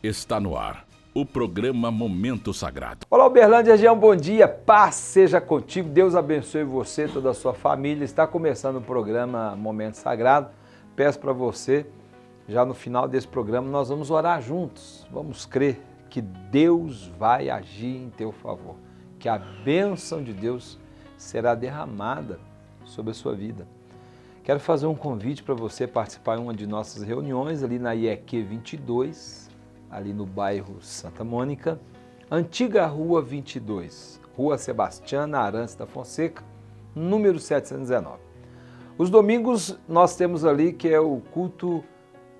Está no ar o programa Momento Sagrado. Olá, Uberlândia, região, bom dia, paz seja contigo, Deus abençoe você, toda a sua família. Está começando o programa Momento Sagrado. Peço para você, já no final desse programa, nós vamos orar juntos, vamos crer que Deus vai agir em teu favor, que a bênção de Deus será derramada sobre a sua vida. Quero fazer um convite para você participar em uma de nossas reuniões ali na IEQ 22, ali no bairro Santa Mônica, antiga Rua 22, Rua Sebastiana Arantes da Fonseca, número 719. Os domingos nós temos ali que é o culto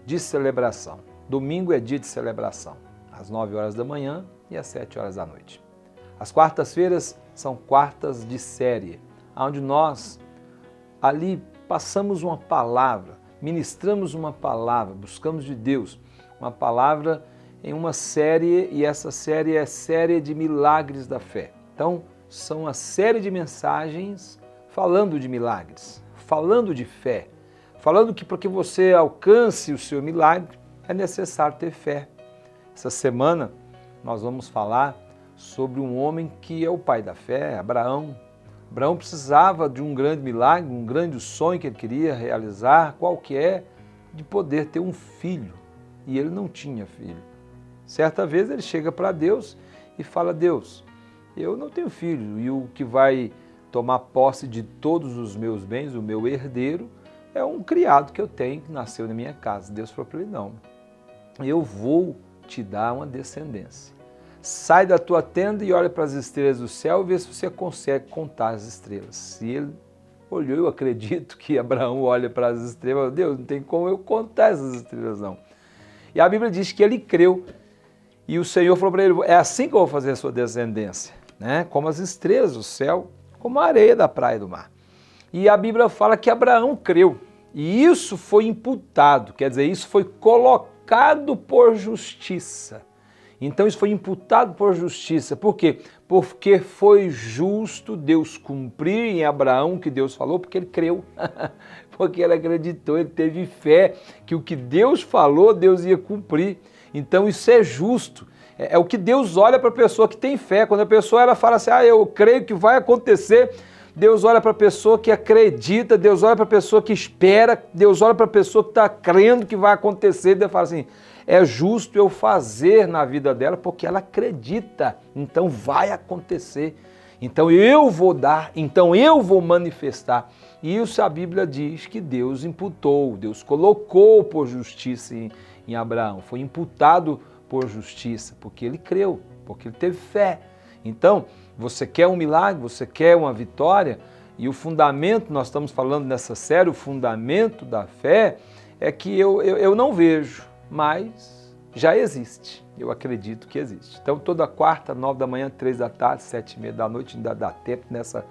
de celebração. Domingo é dia de celebração, às 9 horas da manhã e às 7 horas da noite. As quartas-feiras são quartas de série, onde nós ali passamos uma palavra, ministramos uma palavra, buscamos de Deus uma palavra em uma série, e essa série é série de milagres da fé. Então, são uma série de mensagens falando de milagres, falando de fé, falando que para que você alcance o seu milagre é necessário ter fé. Essa semana nós vamos falar sobre um homem que é o pai da fé, Abraão. Abraão precisava de um grande milagre, um grande sonho que ele queria realizar, qual que é? De poder ter um filho. E ele não tinha filho. Certa vez ele chega para Deus e fala: Deus, eu não tenho filho e o que vai tomar posse de todos os meus bens, o meu herdeiro, é um criado que eu tenho que nasceu na minha casa. Deus falou para ele: não, eu vou te dar uma descendência. Sai da tua tenda e olha para as estrelas do céu e vê se você consegue contar as estrelas. Se ele olhou, eu acredito que Abraão olha para as estrelas e fala: Deus, não tem como eu contar essas estrelas não. E a Bíblia diz que ele creu. E o Senhor falou para ele: é assim que eu vou fazer a sua descendência, né? Como as estrelas do céu, como a areia da praia do mar. E a Bíblia fala que Abraão creu. E isso foi imputado, quer dizer, isso foi colocado por justiça. Então isso foi imputado por justiça. Por quê? Porque foi justo Deus cumprir em Abraão o que Deus falou, porque ele creu. Porque ele acreditou, ele teve fé que o que Deus falou, Deus ia cumprir. Então isso é justo, é o que Deus olha para a pessoa que tem fé. Quando a pessoa ela fala assim: eu creio que vai acontecer, Deus olha para a pessoa que acredita, Deus olha para a pessoa que espera, Deus olha para a pessoa que está crendo que vai acontecer, Deus fala assim: é justo eu fazer na vida dela porque ela acredita, então vai acontecer, então eu vou dar, então eu vou manifestar. E isso a Bíblia diz que Deus imputou, Deus colocou por justiça em Abraão, foi imputado por justiça, porque ele creu, porque ele teve fé. Então, você quer um milagre, você quer uma vitória, e o fundamento, nós estamos falando nessa série, o fundamento da fé é que eu não vejo, mas já existe, eu acredito que existe. Então, toda quarta, 9 da manhã, 3 da tarde, 7h30 da noite, ainda dá tempo, nessa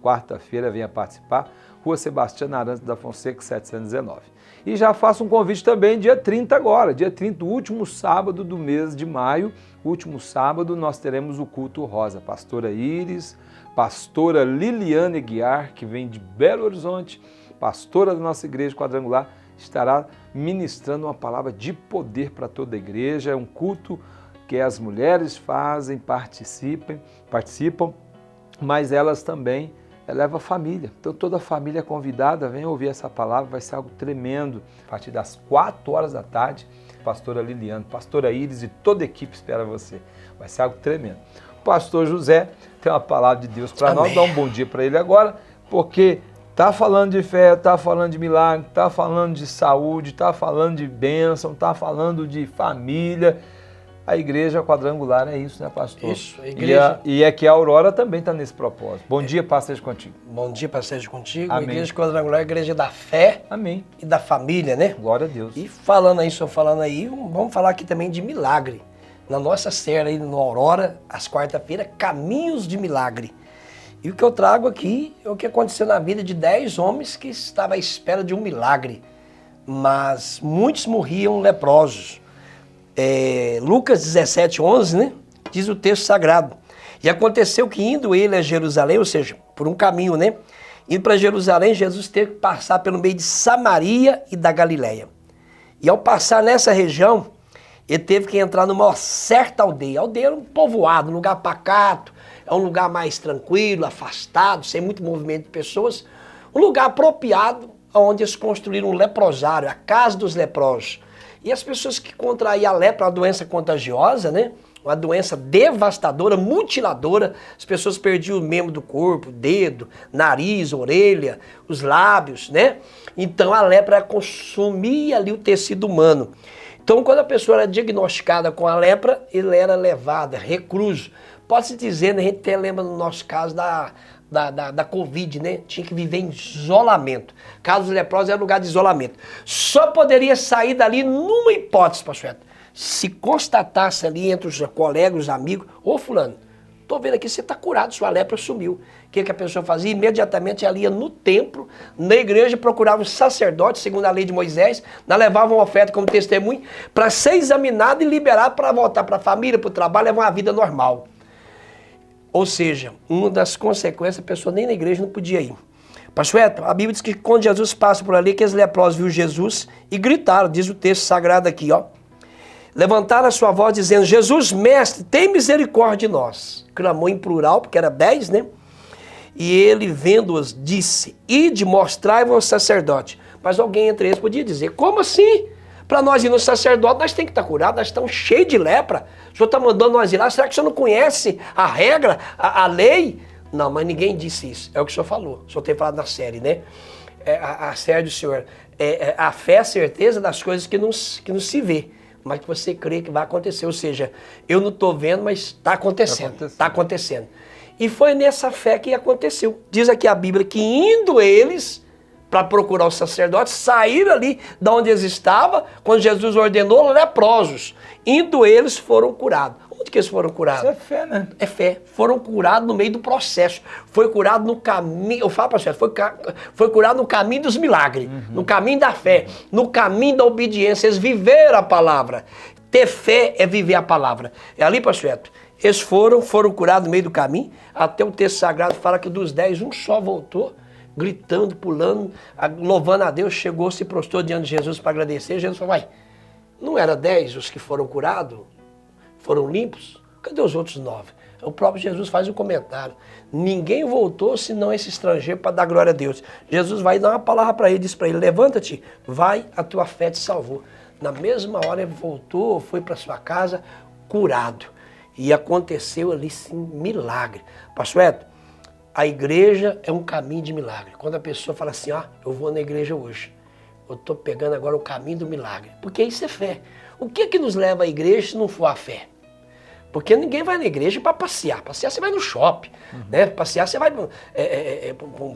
quarta-feira venha participar, Rua Sebastiana Arantes da Fonseca, 719. E já faço um convite também, dia 30 agora, dia 30, o último sábado do mês de maio, último sábado, nós teremos o culto rosa. Pastora Iris, pastora Liliane Guiar, que vem de Belo Horizonte, pastora da nossa igreja quadrangular, estará ministrando uma palavra de poder para toda a igreja. É um culto que as mulheres fazem, participam, mas elas também levam a família. Então toda a família é convidada, vem ouvir essa palavra, vai ser algo tremendo. A partir das 4 horas da tarde, pastora Liliane, pastora Iris e toda a equipe espera você. Vai ser algo tremendo. O pastor José tem uma palavra de Deus para nós, dá um bom dia para ele agora, porque está falando de fé, está falando de milagre, está falando de saúde, está falando de bênção, está falando de família. A igreja quadrangular é isso, né, pastor? Isso, a igreja. E é que a Aurora também está nesse propósito. Bom dia, paz seja contigo. Bom dia, paz seja contigo. Amém. A igreja quadrangular é a igreja da fé. Amém. E da família, né? Glória a Deus. E falando aí, vamos falar aqui também de milagre. Na nossa série aí no Aurora, às quarta-feiras, Caminhos de Milagre. E o que eu trago aqui é o que aconteceu na vida de 10 homens que estavam à espera de um milagre. Mas muitos morriam leprosos. Lucas 17:11, né? Diz o texto sagrado. E aconteceu que indo ele a Jerusalém, ou seja, por um caminho, né? Indo para Jerusalém, Jesus teve que passar pelo meio de Samaria e da Galileia. E ao passar nessa região, Ele teve que entrar numa certa aldeia. A aldeia era um povoado, um lugar pacato, é um lugar mais tranquilo, afastado, sem muito movimento de pessoas. Um lugar apropriado onde eles construíram um leprosário, a casa dos leprosos. E as pessoas que contraíam a lepra, uma doença contagiosa, né? Uma doença devastadora, mutiladora. As pessoas perdiam o membro do corpo, dedo, nariz, orelha, os lábios, né? Então a lepra consumia ali o tecido humano. Então quando a pessoa era diagnosticada com a lepra, ele era levada, recluso. Pode-se dizer, né? A gente até lembra no nosso caso da Covid, né? Tinha que viver em isolamento. Caso dos leprosos era lugar de isolamento. Só poderia sair dali numa hipótese, pastor Edson. Se constatasse ali entre os colegas, os amigos, ô fulano, tô vendo aqui, você está curado, sua lepra sumiu. O que a pessoa fazia? Imediatamente ela ia no templo, na igreja, procurava um sacerdote, segundo a lei de Moisés, levava uma oferta como testemunho, para ser examinado e liberado para voltar para a família, para o trabalho, levar uma vida normal. Ou seja, uma das consequências, a pessoa nem na igreja não podia ir. Pastor Edson, a Bíblia diz que quando Jesus passa por ali, que os leprosos viram Jesus e gritaram, diz o texto sagrado aqui, ó. Levantaram a sua voz dizendo, Jesus, mestre, tem misericórdia de nós. Clamou em plural, porque era 10, né? E ele, vendo-os, disse, ide, mostrai-vos ao sacerdote. Mas alguém entre eles podia dizer, como assim? Para nós ir no sacerdote, nós temos que estar curados, nós estamos cheios de lepra. O senhor está mandando nós ir lá, será que o senhor não conhece a regra, a lei? Não, mas ninguém disse isso, é o que o senhor falou. O senhor tem falado na série, né? A série do senhor. A fé é a certeza das coisas que não se vê, mas que você crê que vai acontecer. Ou seja, eu não estou vendo, mas está acontecendo. Está acontecendo. E foi nessa fé que aconteceu. Diz aqui a Bíblia que indo eles para procurar o sacerdote, saíram ali de onde eles estavam, quando Jesus ordenou leprosos. Indo eles foram curados. Onde que eles foram curados? Isso é fé, né? É fé. Foram curados no meio do processo. Foi curado no caminho, eu falo para você, foi curado no caminho dos milagres, no caminho da fé, no caminho da obediência. Eles viveram a palavra. Ter fé é viver a palavra. É ali, pastor Edson. Eles foram curados no meio do caminho, até o texto sagrado fala que dos 10, um só voltou, gritando, pulando, louvando a Deus, chegou, se prostrou diante de Jesus para agradecer. Jesus falou, vai, não era 10 os que foram curados? Foram limpos? Cadê os outros 9? O próprio Jesus faz um comentário. Ninguém voltou senão esse estrangeiro para dar glória a Deus. Jesus vai dar uma palavra para ele, diz para ele, levanta-te, vai, a tua fé te salvou. Na mesma hora ele voltou, foi para sua casa curado. E aconteceu ali sim milagre. Pastor Edson, a igreja é um caminho de milagre. Quando a pessoa fala assim, eu vou na igreja hoje, eu estou pegando agora o caminho do milagre. Porque isso é fé. O que que nos leva à igreja se não for a fé? Porque ninguém vai na igreja para passear. Passear você vai no shopping, né? Passear você vai para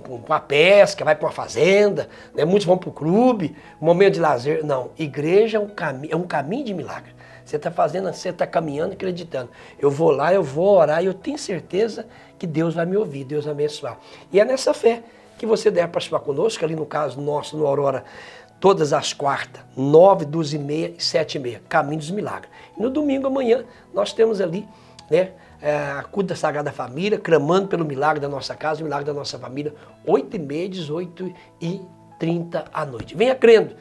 uma pesca, vai para uma fazenda, né? Muitos vão para o clube, momento de lazer. Não, igreja é um caminho de milagre. Você está fazendo, você está caminhando, acreditando. Eu vou lá, eu vou orar e eu tenho certeza que Deus vai me ouvir, Deus vai me abençoar. E é nessa fé que você deve participar conosco, ali no caso nosso, no Aurora, todas as quartas, 9, 12 e meia e 7 e meia, Caminho dos Milagres. E no domingo amanhã nós temos ali, né, a culto da Sagrada Família, clamando pelo milagre da nossa casa, o milagre da nossa família, 8 e meia, 18 e 30 à noite. Venha crendo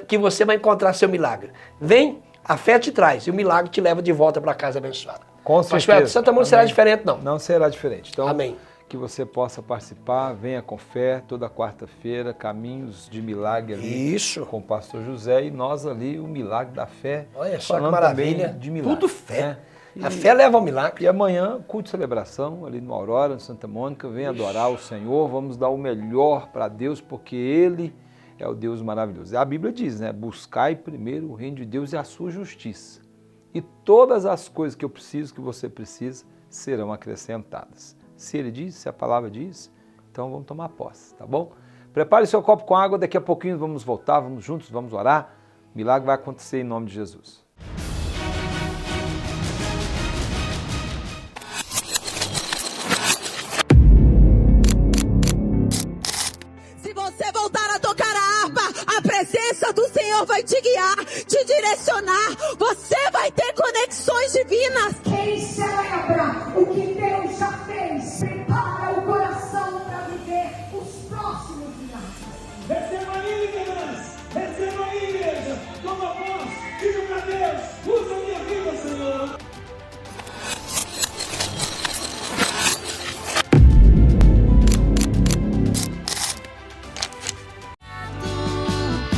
que você vai encontrar seu milagre. Vem, a fé te traz e o milagre te leva de volta para casa abençoada. Com certeza. Pastor Edson, Santo Amor será diferente, não? Não será diferente. Então, amém. Que você possa participar, venha com fé, toda quarta-feira, Caminhos de Milagre ali. Isso. Com o pastor José e nós ali, o milagre da fé. Olha só que maravilha. De milagre, tudo fé. Né? A fé leva ao milagre. E amanhã, culto de celebração, ali no Aurora, no Santa Mônica, venha adorar o Senhor, vamos dar o melhor para Deus, porque Ele é o Deus maravilhoso. A Bíblia diz, né? Buscai primeiro o reino de Deus e a sua justiça. E todas as coisas que eu preciso, que você precisa, serão acrescentadas. Se ele diz, se a palavra diz, então vamos tomar posse, tá bom? Prepare seu copo com água, daqui a pouquinho vamos voltar, vamos juntos, vamos orar. O milagre vai acontecer em nome de Jesus. Se você voltar a tocar a harpa, a presença do Senhor vai te guiar, te direcionar. Você vai ter conexões divinas. Quem celebra o que Deus já fez, prepara o coração para viver os próximos milagres. Receba aí, meninas! Receba aí, igreja! Toma voz! Diga pra a Deus. Usa a minha vida, Senhor.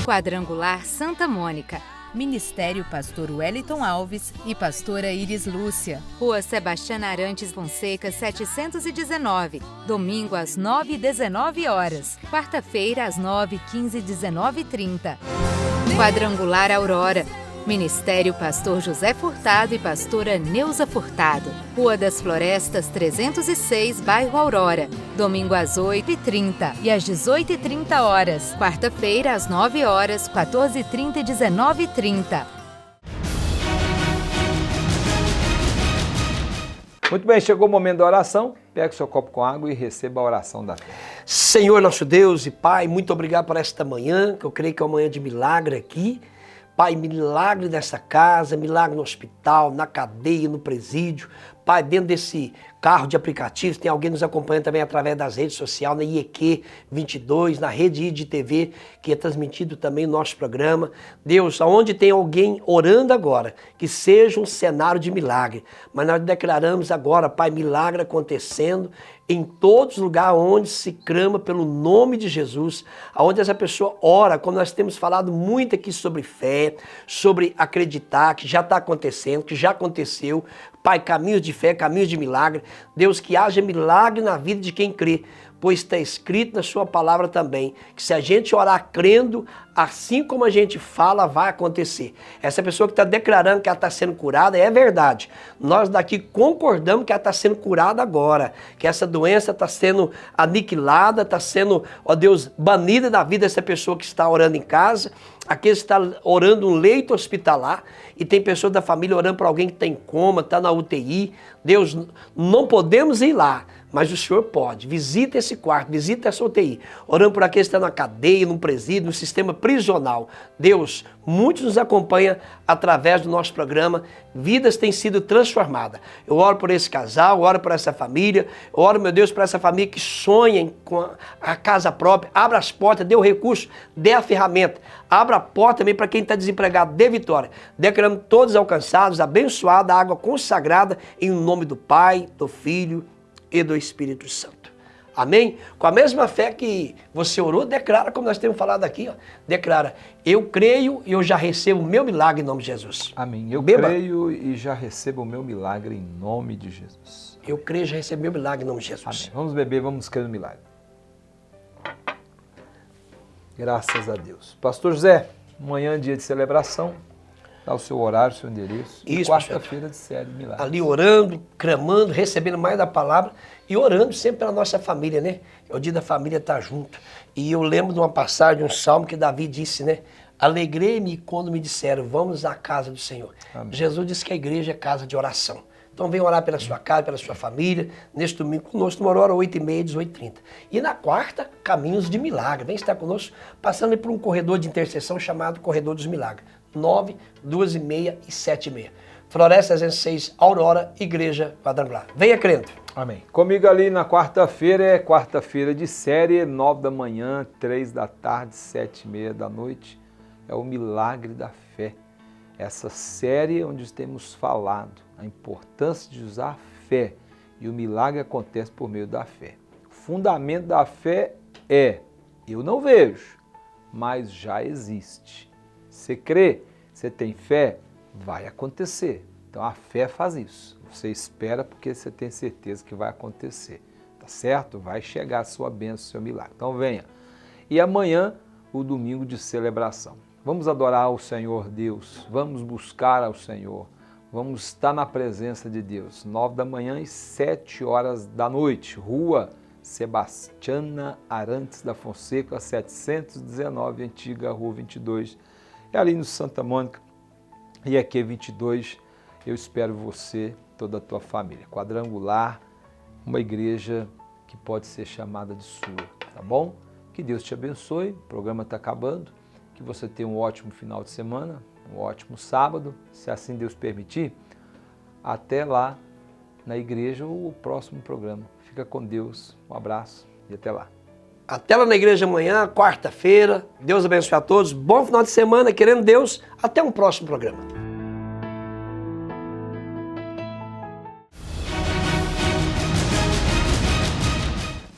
Quadrangular Santa Mônica. Ministério Pastor Wellington Alves e Pastora Iris Lúcia. Rua Sebastiana Arantes Fonseca, 719. Domingo às 9h19. Quarta-feira às 9h15, 19h30. Quadrangular Aurora. Ministério Pastor José Furtado e Pastora Neuza Furtado. Rua das Florestas 306, bairro Aurora. Domingo às 8h30 e às 18h30. Quarta-feira às 9h, 14h30 e 19h30. Muito bem, chegou o momento da oração. Pegue seu copo com água e receba a oração da fé. Senhor nosso Deus e Pai, muito obrigado por esta manhã, que eu creio que é uma manhã de milagre aqui. Pai, milagre nessa casa, milagre no hospital, na cadeia, no presídio. Pai, dentro desse carro de aplicativos, tem alguém nos acompanhando também através das redes sociais, na IEQ 22, na rede IDTV, que é transmitido também o nosso programa. Deus, aonde tem alguém orando agora, que seja um cenário de milagre. Mas nós declaramos agora, Pai, milagre acontecendo em todos os lugares onde se clama pelo nome de Jesus, aonde essa pessoa ora, como nós temos falado muito aqui sobre fé, sobre acreditar que já está acontecendo, que já aconteceu. Pai, caminhos de fé, caminhos de milagre. Deus, que haja milagre na vida de quem crê, pois está escrito na sua palavra também, que se a gente orar crendo, assim como a gente fala, vai acontecer. Essa pessoa que está declarando que ela está sendo curada, é verdade. Nós daqui concordamos que ela está sendo curada agora, que essa doença está sendo aniquilada, está sendo, ó Deus, banida da vida dessa pessoa que está orando em casa, aquele que está orando um leito hospitalar, e tem pessoas da família orando para alguém que está em coma, está na UTI. Deus, não podemos ir lá, mas o Senhor pode. Visita esse quarto, visita essa UTI. Orando por aqueles que estão na cadeia, no presídio, no sistema prisional. Deus, muitos nos acompanham através do nosso programa. Vidas têm sido transformadas. Eu oro por esse casal, eu oro por essa família. Eu oro, meu Deus, por essa família que sonha com a casa própria. Abra as portas, dê o recurso, dê a ferramenta. Abra a porta também para quem está desempregado, dê vitória. Declaramos todos alcançados, abençoada, a água consagrada, em nome do Pai, do Filho e do Espírito Santo. Amém? Com a mesma fé que você orou, declara, como nós temos falado aqui, ó, declara, eu creio e eu já recebo o meu milagre em nome de Jesus. Amém. Eu Beba. creio e já recebo o meu milagre em nome de Jesus. Eu creio e já recebo o meu milagre em nome de Jesus. Amém. Vamos beber, vamos crer no milagre. Graças a Deus. Pastor José, amanhã é dia de celebração. Dá o seu horário, o seu endereço. Isso, quarta-feira de série, milagre. Ali orando, clamando, recebendo mais da palavra e orando sempre pela nossa família, né? É o dia da família estar junto. E eu lembro de uma passagem, um salmo que Davi disse, né? Alegrei-me quando me disseram, vamos à casa do Senhor. Amém. Jesus disse que a igreja é casa de oração. Então vem orar pela sua casa, pela sua família, neste domingo conosco, numa hora 8h30, 18h30. E na quarta, caminhos de milagre. Vem estar conosco, passando por um corredor de intercessão chamado Corredor dos Milagres. 9, 2h30 e 7h30. Floresta 306, Aurora, Igreja Quadrangular. Venha crendo. Amém. Comigo ali na quarta-feira é quarta-feira de série, 9 da manhã, 3 da tarde, 7h30 da noite. É o Milagre da Fé. Essa série onde temos falado a importância de usar a fé. E o milagre acontece por meio da fé. O fundamento da fé é, eu não vejo, mas já existe. Você crê, você tem fé, vai acontecer. Então a fé faz isso. Você espera porque você tem certeza que vai acontecer. Tá certo? Vai chegar a sua bênção, o seu milagre. Então venha. E amanhã, o domingo de celebração. Vamos adorar o Senhor Deus, vamos buscar ao Senhor, vamos estar na presença de Deus. 9 da manhã e 7h da noite. Rua Sebastiana Arantes da Fonseca, 719, antiga Rua 22. É ali no Santa Mônica, e aqui 22, eu espero você, toda a tua família. Quadrangular, uma igreja que pode ser chamada de sua, tá bom? Que Deus te abençoe, o programa está acabando, que você tenha um ótimo final de semana, um ótimo sábado, se assim Deus permitir, até lá na igreja ou o próximo programa. Fica com Deus, um abraço e até lá. Até lá na igreja amanhã, quarta-feira. Deus abençoe a todos. Bom final de semana, querendo Deus. Até um próximo programa.